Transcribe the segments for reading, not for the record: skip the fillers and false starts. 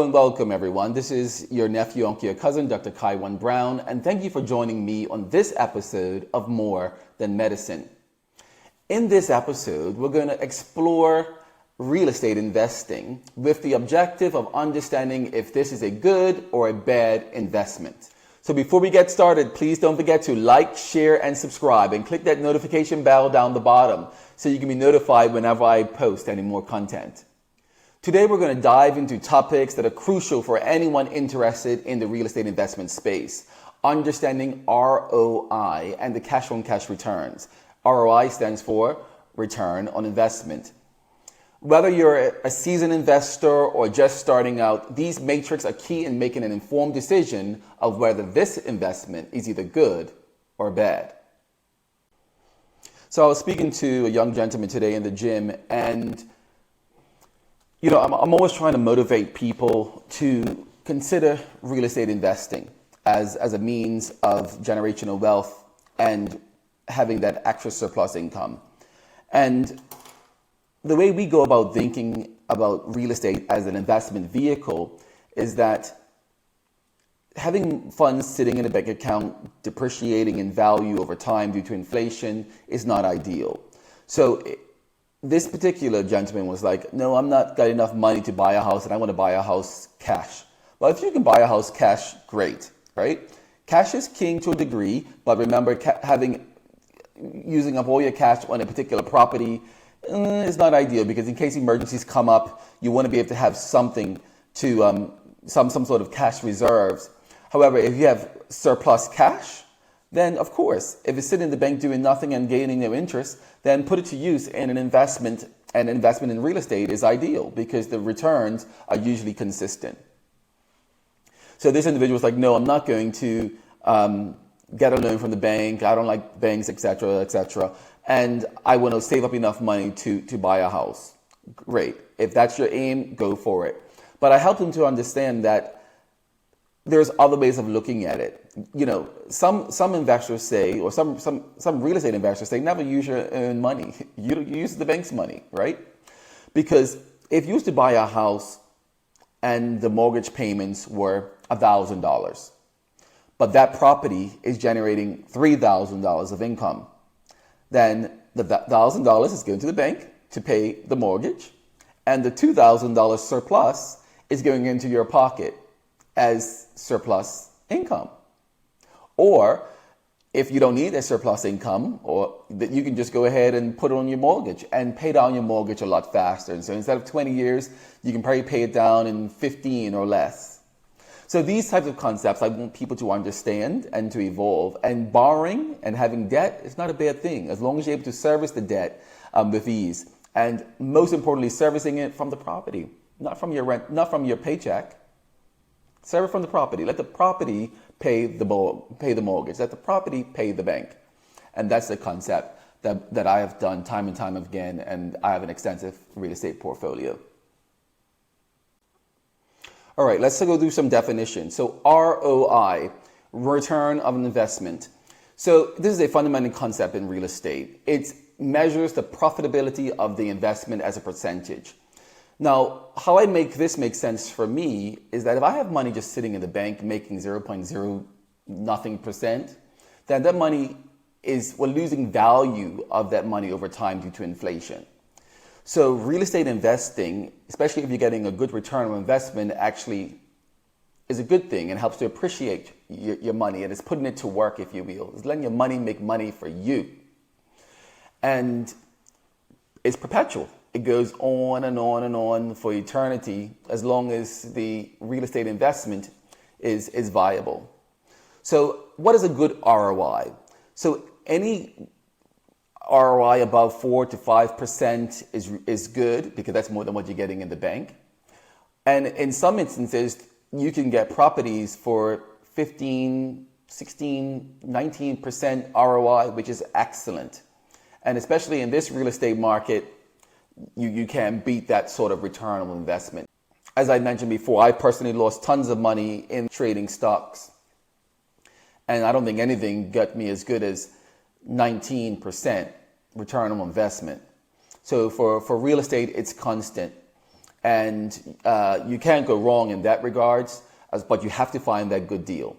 Hello and welcome everyone. This is your nephew, uncle, your cousin, Dr. Kaiwan Brown, and thank you for joining me on this episode of More Than Medicine. In this episode, we're going to explore real estate investing with the objective of understanding if this is a good or a bad investment. So before we get started, please don't forget to like, share, and subscribe, and click that notification bell down the bottom so you can be notified whenever I post any more content. Today, we're going to dive into topics that are crucial for anyone interested in the real estate investment space. Understanding ROI and the cash-on-cash returns. ROI stands for return on investment. Whether you're a seasoned investor or just starting out, these metrics are key in making an informed decision of whether this investment is either good or bad. So I was speaking to a young gentleman today in the gym, and I'm always trying to motivate people to consider real estate investing as a means of generational wealth and having that extra surplus income. And the way we go about thinking about real estate as an investment vehicle is that having funds sitting in a bank account depreciating in value over time due to inflation is not ideal. So this particular gentleman was like, no, I'm not got enough money to buy a house and I want to buy a house cash. Well, if you can buy a house cash, great, right? Cash is king to a degree, but remember using up all your cash on a particular property is not ideal, because in case emergencies come up, you want to be able to have something to, some sort of cash reserves. However, if you have surplus cash, then of course, if it's sitting in the bank doing nothing and gaining no interest, then put it to use in an investment, and an investment in real estate is ideal because the returns are usually consistent. So this individual was like, no, I'm not going to get a loan from the bank. I don't like banks, etc., etc. And I want to save up enough money to buy a house. Great. If that's your aim, go for it. But I helped him to understand that there's other ways of looking at it. Some investors say, or some real estate investors say, never use your own money. You use the bank's money, right? Because if you used to buy a house and the mortgage payments were $1,000, but that property is generating $3,000 of income, then the $1,000 is going to the bank to pay the mortgage, and the $2,000 surplus is going into your pocket as surplus income. Or if you don't need a surplus income, or that you can just go ahead and put it on your mortgage and pay down your mortgage a lot faster. And so instead of 20 years, you can probably pay it down in 15 or less. So these types of concepts I want people to understand and to evolve. And borrowing and having debt is not a bad thing, as long as you're able to service the debt with ease. And most importantly, servicing it from the property, not from your rent, not from your paycheck. Serve it from the property. Let the property pay the mortgage. Let the property pay the bank. And that's the concept that I have done time and time again, and I have an extensive real estate portfolio. All right, let's go through some definitions. So ROI, return of an investment. So this is a fundamental concept in real estate. It measures the profitability of the investment as a percentage. Now, how I make this make sense for me is that if I have money just sitting in the bank making 0.0 nothing percent, then that money we're losing value of that money over time due to inflation. So real estate investing, especially if you're getting a good return on investment, actually is a good thing and helps to appreciate your money, and it's putting it to work, if you will. It's letting your money make money for you. And it's perpetual. It goes on and on and on for eternity, as long as the real estate investment is viable. So what is a good ROI? So any ROI above 4 to 5% is good, because that's more than what you're getting in the bank. And in some instances, you can get properties for 15, 16, 19% ROI, which is excellent. And especially in this real estate market, you can beat that sort of return on investment. As I mentioned before, I personally lost tons of money in trading stocks. And I don't think anything got me as good as 19% return on investment. So for real estate, it's constant. And you can't go wrong in that regards, but you have to find that good deal.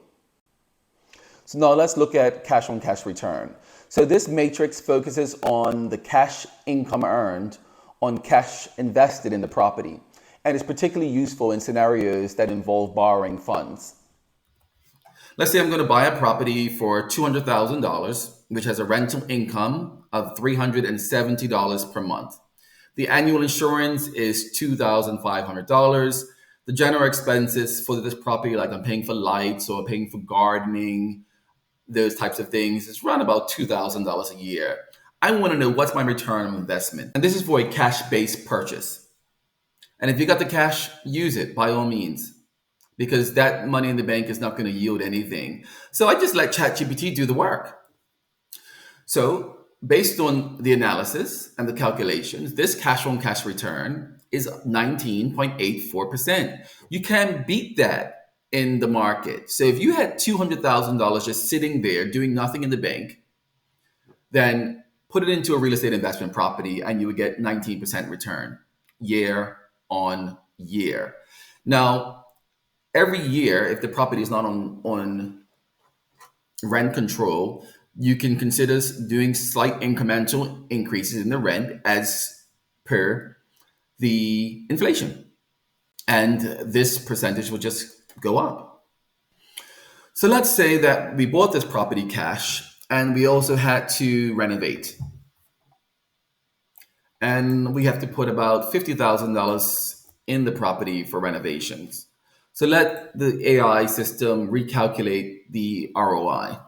So now let's look at cash on cash return. So this matrix focuses on the cash income earned on cash invested in the property, and is particularly useful in scenarios that involve borrowing funds. Let's say I'm going to buy a property for $200,000, which has a rental income of $370 per month. The annual insurance is $2,500. The general expenses for this property, like I'm paying for lights or paying for gardening, those types of things, is around about $2,000 a year. I want to know what's my return on investment. And this is for a cash-based purchase. And if you got the cash, use it by all means, because that money in the bank is not going to yield anything. So I just let ChatGPT do the work. So based on the analysis and the calculations, this cash on cash return is 19.84%. You can't beat that in the market. So if you had $200,000 just sitting there doing nothing in the bank, then put it into a real estate investment property and you would get 19% return year on year. Now, every year, if the property is not on rent control, you can consider doing slight incremental increases in the rent as per the inflation. And this percentage will just go up. So let's say that we bought this property cash and we also had to renovate. And we have to put about $50,000 in the property for renovations. So let the AI system recalculate the ROI.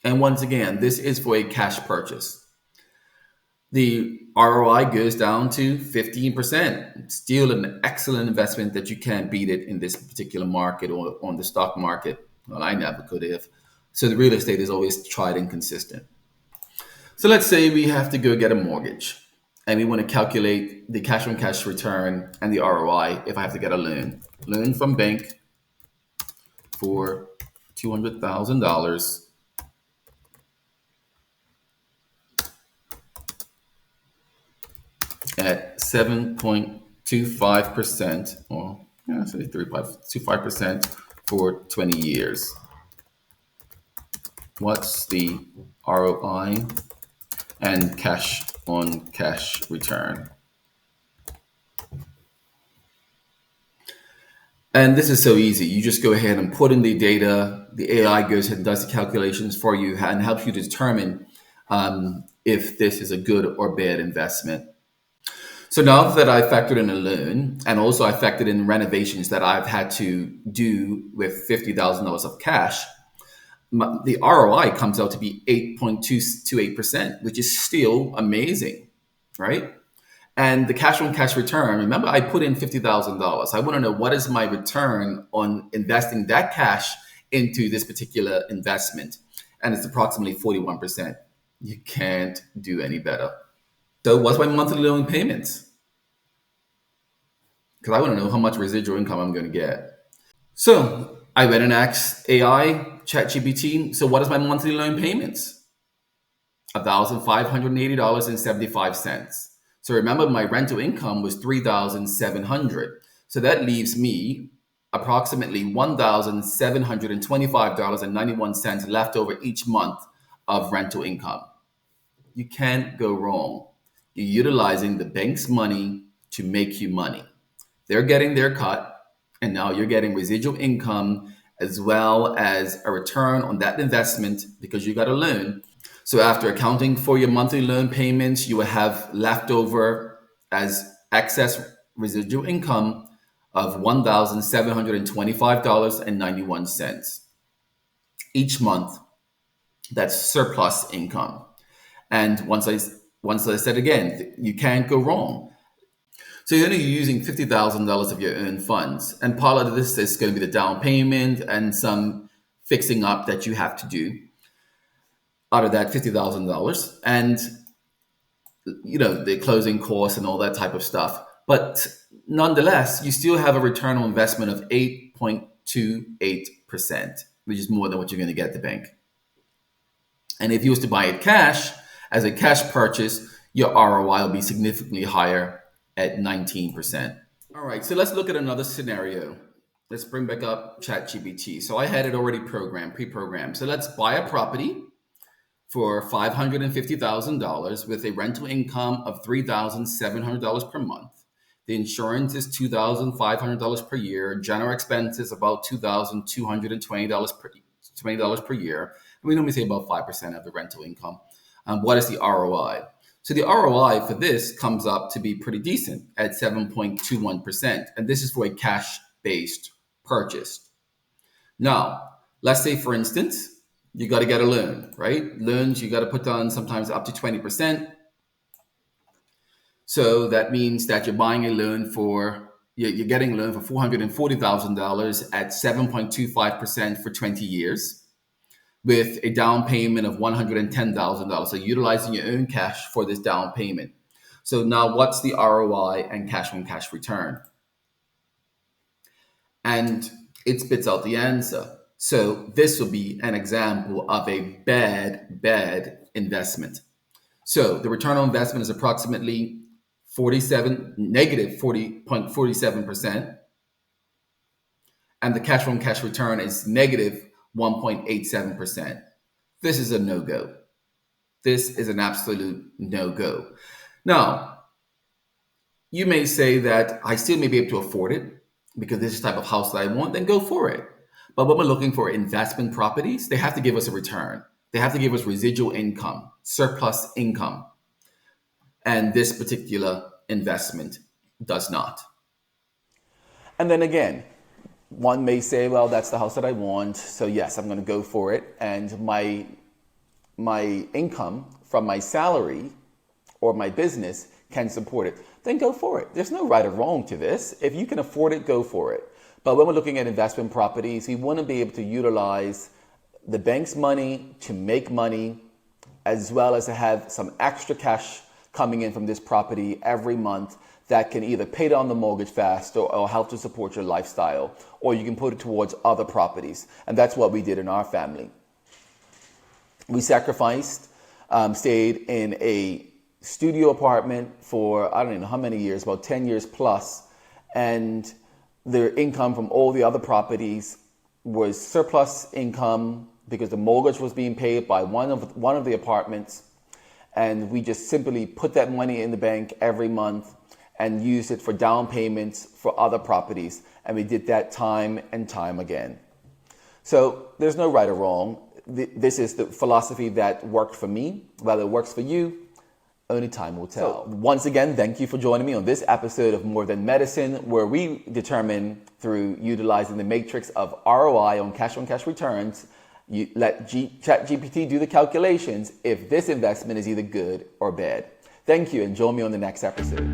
And once again, this is for a cash purchase. The ROI goes down to 15%. Still an excellent investment that you can't beat it in this particular market or on the stock market. Well, I never could have. So the real estate is always tried and consistent. So let's say we have to go get a mortgage and we want to calculate the cash on cash return and the ROI if I have to get a loan from bank for $200,000. At 7.25%, or say 3.25% for 20 years. What's the ROI and cash on cash return? And this is so easy. You just go ahead and put in the data. The AI goes ahead and does the calculations for you and helps you determine if this is a good or bad investment. So now that I factored in a loan and also I factored in renovations that I've had to do with $50,000 of cash, the ROI comes out to be 8.228%, which is still amazing, right? And the cash on cash return, remember I put in $50,000. I want to know what is my return on investing that cash into this particular investment. And it's approximately 41%. You can't do any better. So what's my monthly loan payments? Because I want to know how much residual income I'm going to get. So I went and asked AI, ChatGPT, so what is my monthly loan payments? $1,580.75. So remember, my rental income was $3,700. So that leaves me approximately $1,725.91 left over each month of rental income. You can't go wrong. You're utilizing the bank's money to make you money. They're getting their cut, and now you're getting residual income as well as a return on that investment because you got a loan. So after accounting for your monthly loan payments, you will have leftover as excess residual income of $1,725.91 each month. That's surplus income. And once I said again, you can't go wrong. So you're only using $50,000 of your own funds. And part of this is going to be the down payment and some fixing up that you have to do out of that $50,000. And, the closing costs and all that type of stuff. But nonetheless, you still have a return on investment of 8.28%, which is more than what you're going to get at the bank. And if you was to buy it cash, as a cash purchase, your ROI will be significantly higher at 19%. All right, so let's look at another scenario. Let's bring back up ChatGPT. So I had it already programmed, pre-programmed. So let's buy a property for $550,000 with a rental income of $3,700 per month. The insurance is $2,500 per year. General expenses about $2,220 per year. And we normally say about 5% of the rental income. What is the ROI? So the ROI for this comes up to be pretty decent at 7.21%. And this is for a cash-based purchase. Now, let's say, for instance, you got to get a loan, right? Loans, you got to put down sometimes up to 20%. So that means that you're buying a loan you're getting a loan for $440,000 at 7.25% for 20 years with a down payment of $110,000. So utilizing your own cash for this down payment. So now what's the ROI and cash on cash return? And it spits out the answer. So this will be an example of a bad investment. So the return on investment is approximately negative 40.47%. And the cash on cash return is negative 1.87%. This is a no-go. This is an absolute no-go. Now, you may say that I still may be able to afford it because this is the type of house that I want, then go for it. But when we're looking for investment properties, they have to give us a return. They have to give us residual income, surplus income. And this particular investment does not. And then again, one may say, well, that's the house that I want. So yes, I'm going to go for it. And my income from my salary or my business can support it. Then go for it. There's no right or wrong to this. If you can afford it, go for it. But when we're looking at investment properties, we want to be able to utilize the bank's money to make money, as well as to have some extra cash coming in from this property every month that can either pay down the mortgage fast or help to support your lifestyle, or you can put it towards other properties. And that's what we did in our family. We sacrificed, stayed in a studio apartment for, I don't know how many years, about 10 years plus. And the income from all the other properties was surplus income because the mortgage was being paid by one of the apartments. And we just simply put that money in the bank every month and used it for down payments for other properties. And we did that time and time again. So there's no right or wrong. This is the philosophy that worked for me. Whether it works for you, only time will tell. So, once again, thank you for joining me on this episode of More Than Medicine, where we determine through utilizing the matrix of ROI on cash returns, you let ChatGPT do the calculations if this investment is either good or bad. Thank you, and join me on the next episode.